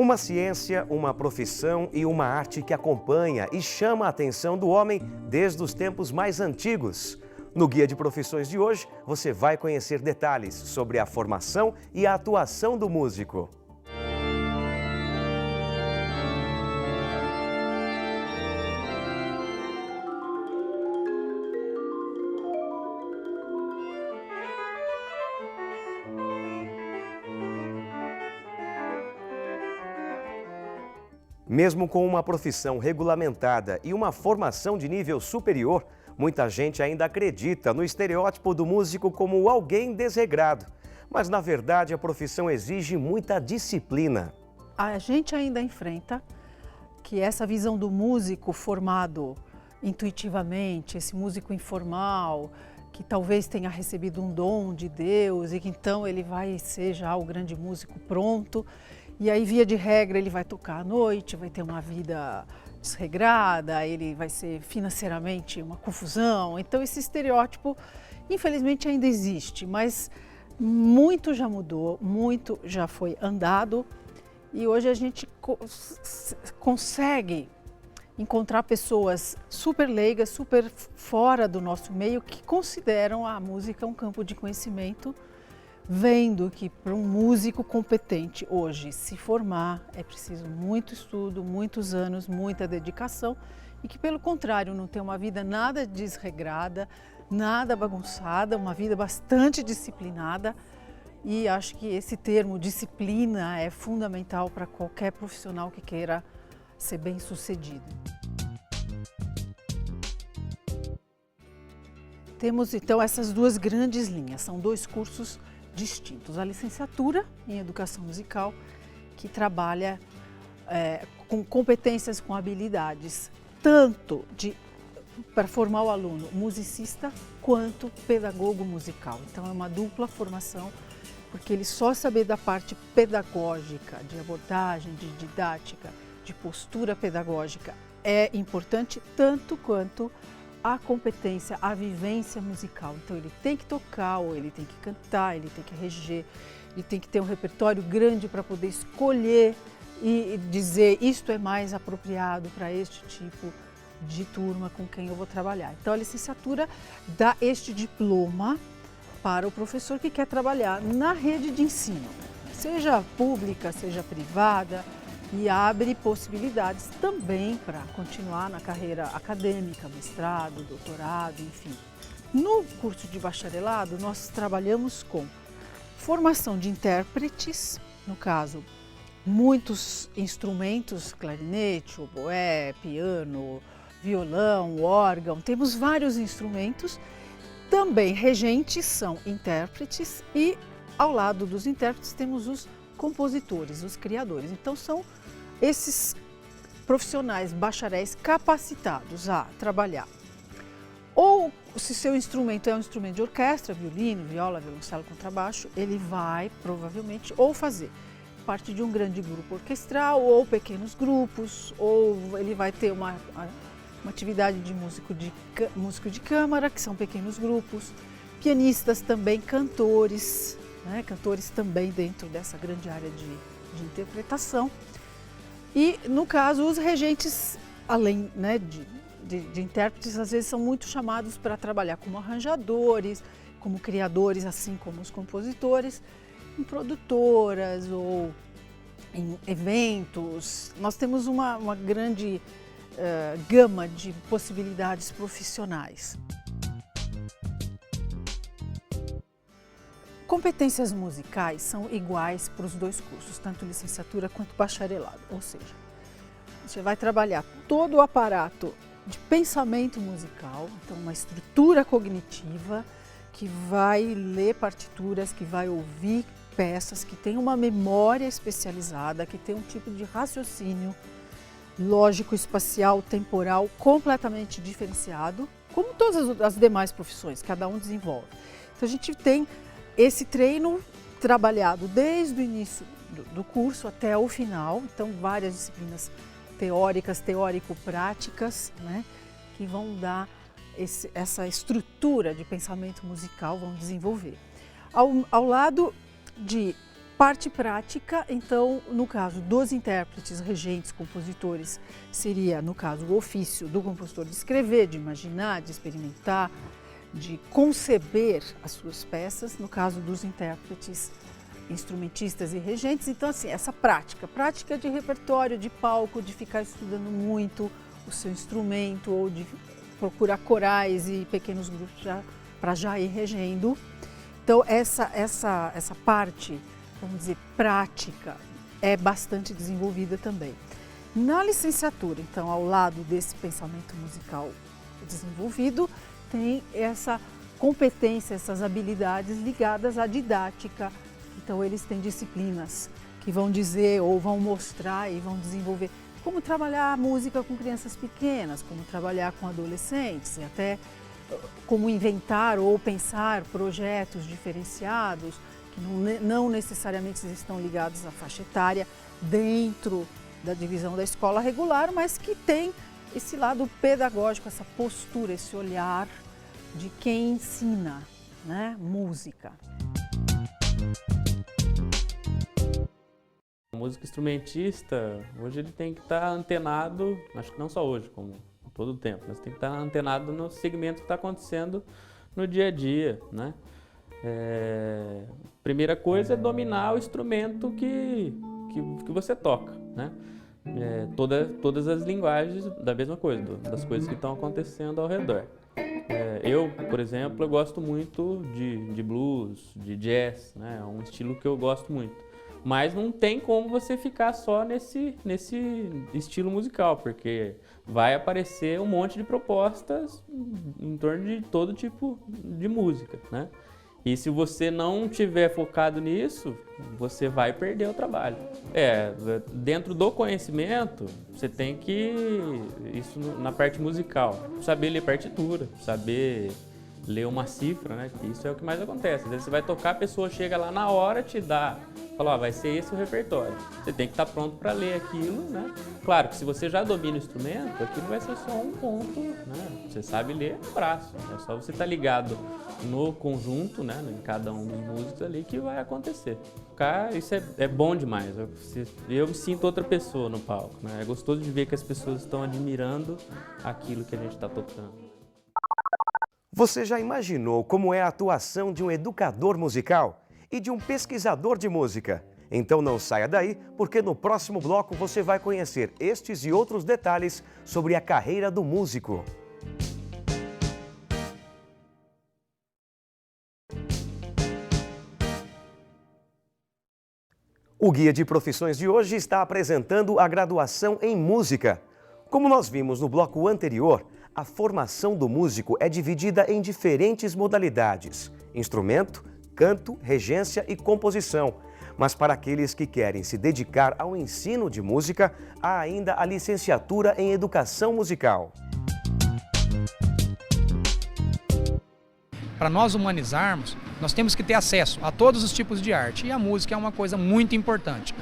Uma ciência, uma profissão e uma arte que acompanha e chama a atenção do homem desde os tempos mais antigos. No Guia de Profissões de hoje, você vai conhecer detalhes sobre a formação e a atuação do músico. Mesmo com uma profissão regulamentada e uma formação de nível superior, muita gente ainda acredita no estereótipo do músico como alguém desregrado. Mas, na verdade, a profissão exige muita disciplina. A gente ainda enfrenta que essa visão do músico formado intuitivamente, esse músico informal, que talvez tenha recebido um dom de Deus e que então ele vai ser já o grande músico pronto. E aí, via de regra, ele vai tocar à noite, vai ter uma vida desregrada, ele vai ser financeiramente uma confusão. Então, esse estereótipo, infelizmente, ainda existe, mas muito já mudou, muito já foi andado e hoje a gente consegue encontrar pessoas super leigas, super fora do nosso meio, que consideram a música um campo de conhecimento, vendo que para um músico competente hoje se formar é preciso muito estudo, muitos anos, muita dedicação e que, pelo contrário, não tem uma vida nada desregrada, nada bagunçada, uma vida bastante disciplinada. E acho que esse termo disciplina é fundamental para qualquer profissional que queira ser bem-sucedido. Temos então essas duas grandes linhas, são dois cursos distintos. A licenciatura em Educação Musical, que trabalha com competências, com habilidades, tanto para formar o aluno musicista, quanto pedagogo musical. Então é uma dupla formação, porque ele só saber da parte pedagógica, de abordagem, de didática, de postura pedagógica, é importante tanto quanto a competência, a vivência musical. Então ele tem que tocar, ou ele tem que cantar, ele tem que reger, ele tem que ter um repertório grande para poder escolher e dizer isto é mais apropriado para este tipo de turma com quem eu vou trabalhar. Então a licenciatura dá este diploma para o professor que quer trabalhar na rede de ensino, seja pública, seja privada, e abre possibilidades também para continuar na carreira acadêmica, mestrado, doutorado, enfim. No curso de bacharelado, nós trabalhamos com formação de intérpretes, no caso, muitos instrumentos, clarinete, oboé, piano, violão, órgão, temos vários instrumentos. Também regentes são intérpretes e, ao lado dos intérpretes, temos os compositores, os criadores. Então, são esses profissionais bacharéis capacitados a trabalhar. Ou, se seu instrumento é um instrumento de orquestra, violino, viola, violoncelo, contrabaixo, ele vai, provavelmente, ou fazer parte de um grande grupo orquestral, ou pequenos grupos, ou ele vai ter uma atividade de músico de câmara, que são pequenos grupos, pianistas também, cantores, né? Cantores também dentro dessa grande área de interpretação. E, no caso, os regentes, além, né, de intérpretes, às vezes são muito chamados para trabalhar como arranjadores, como criadores, assim como os compositores, em produtoras ou em eventos. Nós temos uma grande gama de possibilidades profissionais. Competências musicais são iguais para os dois cursos, tanto licenciatura quanto bacharelado, ou seja, você vai trabalhar todo o aparato de pensamento musical, então uma estrutura cognitiva que vai ler partituras, que vai ouvir peças, que tem uma memória especializada, que tem um tipo de raciocínio lógico, espacial, temporal completamente diferenciado, como todas as demais profissões, cada um desenvolve. Então a gente tem esse treino trabalhado desde o início do curso até o final, então várias disciplinas teóricas, teórico-práticas, né, que vão dar essa estrutura de pensamento musical, vão desenvolver. Ao lado de parte prática, então, no caso dos intérpretes, regentes, compositores, seria, no caso, o ofício do compositor de escrever, de imaginar, de experimentar, de conceber as suas peças. No caso dos intérpretes, instrumentistas e regentes, então, assim, essa prática de repertório, de palco, de ficar estudando muito o seu instrumento, ou de procurar corais e pequenos grupos para já ir regendo. Então, essa parte, vamos dizer, prática, é bastante desenvolvida também. Na licenciatura, então, ao lado desse pensamento musical desenvolvido, tem essa competência, essas habilidades ligadas à didática. Então, eles têm disciplinas que vão dizer ou vão mostrar e vão desenvolver como trabalhar a música com crianças pequenas, como trabalhar com adolescentes, e até como inventar ou pensar projetos diferenciados, que não necessariamente estão ligados à faixa etária dentro da divisão da escola regular, mas que tem esse lado pedagógico, essa postura, esse olhar de quem ensina, né, música. O músico instrumentista, hoje ele tem que estar antenado, acho que não só hoje, como todo o tempo, mas tem que estar antenado no segmento que está acontecendo no dia a dia, né? Primeira coisa é dominar o instrumento que você toca, né? Todas as linguagens da mesma coisa, das coisas que estão acontecendo ao redor. Eu, por exemplo, eu gosto muito de blues, de jazz, né? É um estilo que eu gosto muito. Mas não tem como você ficar só nesse estilo musical, porque vai aparecer um monte de propostas em torno de todo tipo de música, né? E se você não tiver focado nisso, você vai perder o trabalho. Dentro do conhecimento, você tem que, isso na parte musical, saber ler partitura, saber ler uma cifra, né? Isso é o que mais acontece. Às vezes você vai tocar, a pessoa chega lá na hora, te dá, fala, vai ser esse o repertório. Você tem que estar pronto para ler aquilo, né? Claro que se você já domina o instrumento, aquilo vai ser só um ponto, né? Você sabe ler no braço, é só você estar ligado no conjunto, né? Em cada um dos músicos ali que vai acontecer. Cara, isso é bom demais. Eu me sinto outra pessoa no palco, né? É gostoso de ver que as pessoas estão admirando aquilo que a gente está tocando. Você já imaginou como é a atuação de um educador musical e de um pesquisador de música? Então não saia daí, porque no próximo bloco você vai conhecer estes e outros detalhes sobre a carreira do músico. O Guia de Profissões de hoje está apresentando a graduação em música. Como nós vimos no bloco anterior, a formação do músico é dividida em diferentes modalidades: instrumento, canto, regência e composição. Mas para aqueles que querem se dedicar ao ensino de música, há ainda a licenciatura em educação musical. Para nós humanizarmos, nós temos que ter acesso a todos os tipos de arte, e a música é uma coisa muito importante.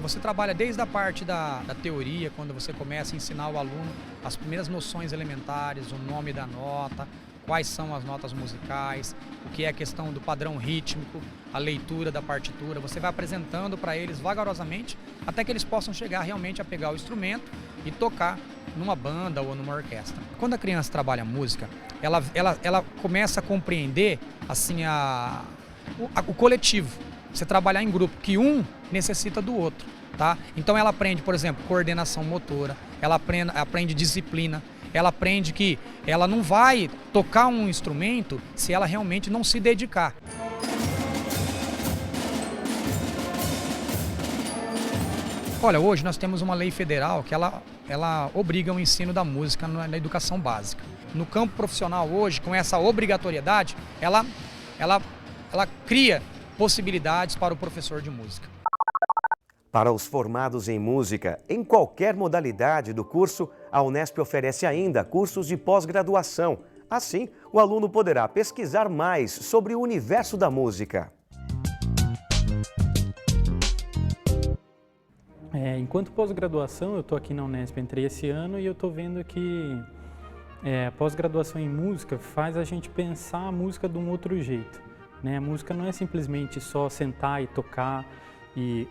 Você trabalha desde a parte da teoria, quando você começa a ensinar o aluno as primeiras noções elementares, o nome da nota, quais são as notas musicais, o que é a questão do padrão rítmico, a leitura da partitura. Você vai apresentando para eles vagarosamente até que eles possam chegar realmente a pegar o instrumento e tocar numa banda ou numa orquestra. Quando a criança trabalha música, ela começa a compreender assim, o coletivo. Você trabalhar em grupo, que um necessita do outro, tá? Então ela aprende, por exemplo, coordenação motora, ela aprende disciplina, ela aprende que ela não vai tocar um instrumento se ela realmente não se dedicar. Olha, hoje nós temos uma lei federal que ela obriga o ensino da música na educação básica. No campo profissional hoje, com essa obrigatoriedade, ela cria possibilidades para o professor de música. Para os formados em música, em qualquer modalidade do curso, a Unesp oferece ainda cursos de pós-graduação. Assim, o aluno poderá pesquisar mais sobre o universo da música. Enquanto pós-graduação, eu estou aqui na Unesp, entrei esse ano e eu estou vendo que a pós-graduação em música faz a gente pensar a música de um outro jeito. A música não é simplesmente só sentar e tocar,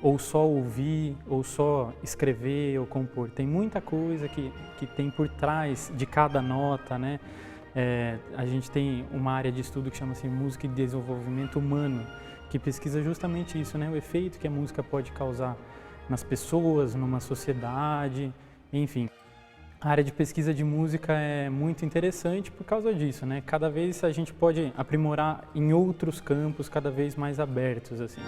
ou só ouvir, ou só escrever ou compor. Tem muita coisa que tem por trás de cada nota, né? A gente tem uma área de estudo que chama-se Música e Desenvolvimento Humano, que pesquisa justamente isso, né? O efeito que a música pode causar nas pessoas, numa sociedade, enfim. A área de pesquisa de música é muito interessante por causa disso, né? Cada vez a gente pode aprimorar em outros campos cada vez mais abertos, assim.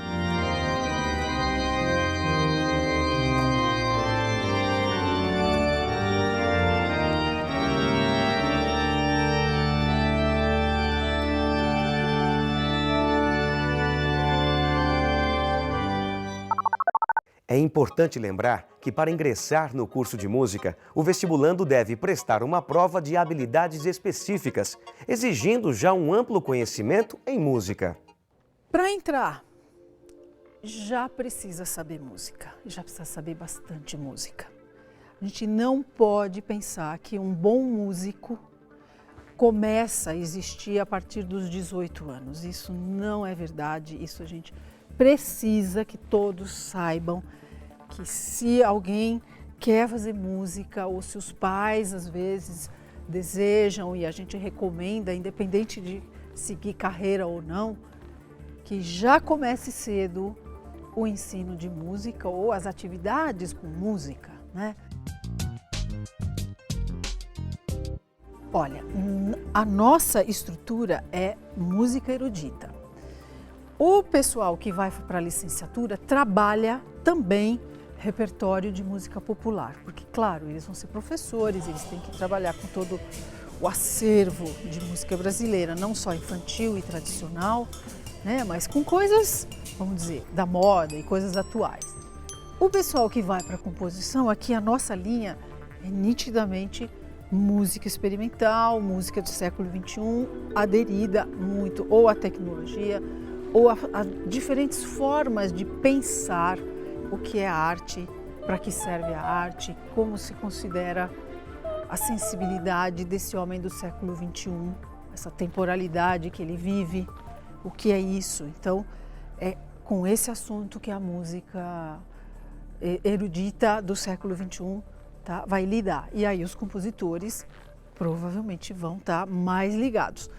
É importante lembrar que para ingressar no curso de música, o vestibulando deve prestar uma prova de habilidades específicas, exigindo já um amplo conhecimento em música. Para entrar, já precisa saber música, já precisa saber bastante música. A gente não pode pensar que um bom músico começa a existir a partir dos 18 anos. Isso não é verdade, isso a gente precisa que todos saibam que se alguém quer fazer música ou se os pais às vezes desejam e a gente recomenda, independente de seguir carreira ou não, que já comece cedo o ensino de música ou as atividades com música, né? Olha, a nossa estrutura é música erudita. O pessoal que vai para a licenciatura trabalha também repertório de música popular, porque, claro, eles vão ser professores, eles têm que trabalhar com todo o acervo de música brasileira, não só infantil e tradicional, né, mas com coisas, vamos dizer, da moda e coisas atuais. O pessoal que vai para a composição, aqui a nossa linha é nitidamente música experimental, música do século XXI, aderida muito ou à tecnologia, ou a diferentes formas de pensar o que é arte, para que serve a arte, como se considera a sensibilidade desse homem do século XXI, essa temporalidade que ele vive, o que é isso. Então, é com esse assunto que a música erudita do século XXI vai lidar. E aí os compositores provavelmente vão estar mais ligados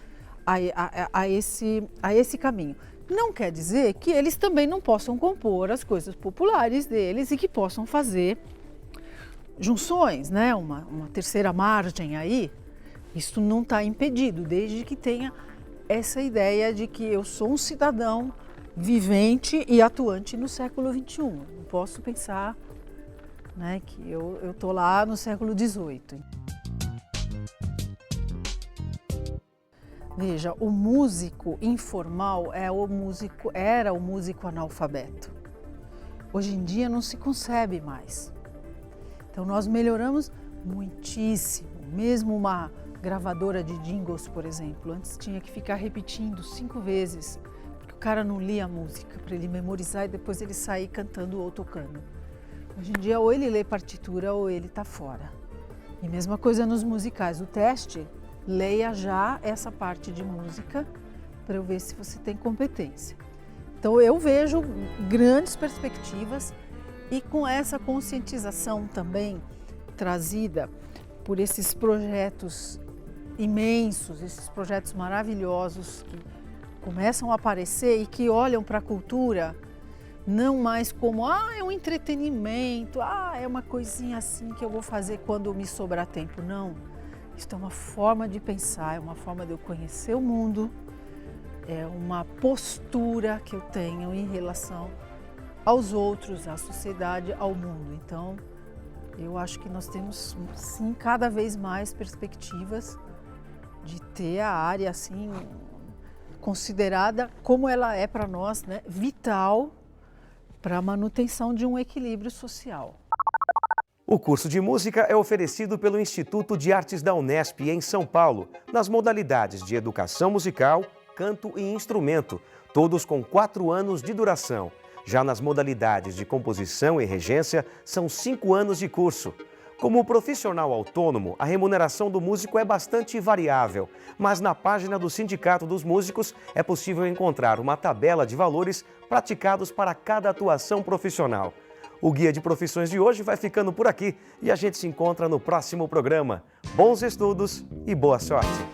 a esse caminho. Não quer dizer que eles também não possam compor as coisas populares deles e que possam fazer junções, né? Uma terceira margem aí. Isso não está impedido, desde que tenha essa ideia de que eu sou um cidadão vivente e atuante no século XXI. Não posso pensar, né, que eu estou lá no século XVIII. Veja, o músico informal era o músico analfabeto. Hoje em dia não se concebe mais. Então nós melhoramos muitíssimo. Mesmo uma gravadora de jingles, por exemplo, antes tinha que ficar repetindo 5 vezes, porque o cara não lia a música para ele memorizar e depois ele sair cantando ou tocando. Hoje em dia ou ele lê partitura ou ele está fora. E mesma coisa nos musicais, o teste, leia já essa parte de música para eu ver se você tem competência. Então eu vejo grandes perspectivas e com essa conscientização também trazida por esses projetos imensos, esses projetos maravilhosos que começam a aparecer e que olham para a cultura não mais como, é um entretenimento, é uma coisinha assim que eu vou fazer quando me sobrar tempo. Não. Isso é uma forma de pensar, é uma forma de eu conhecer o mundo, é uma postura que eu tenho em relação aos outros, à sociedade, ao mundo. Então, eu acho que nós temos, sim, cada vez mais perspectivas de ter a área, assim, considerada como ela é para nós, né, vital para a manutenção de um equilíbrio social. O curso de música é oferecido pelo Instituto de Artes da Unesp, em São Paulo, nas modalidades de educação musical, canto e instrumento, todos com 4 anos de duração. Já nas modalidades de composição e regência, são 5 anos de curso. Como profissional autônomo, a remuneração do músico é bastante variável, mas na página do Sindicato dos Músicos é possível encontrar uma tabela de valores praticados para cada atuação profissional. O Guia de Profissões de hoje vai ficando por aqui e a gente se encontra no próximo programa. Bons estudos e boa sorte!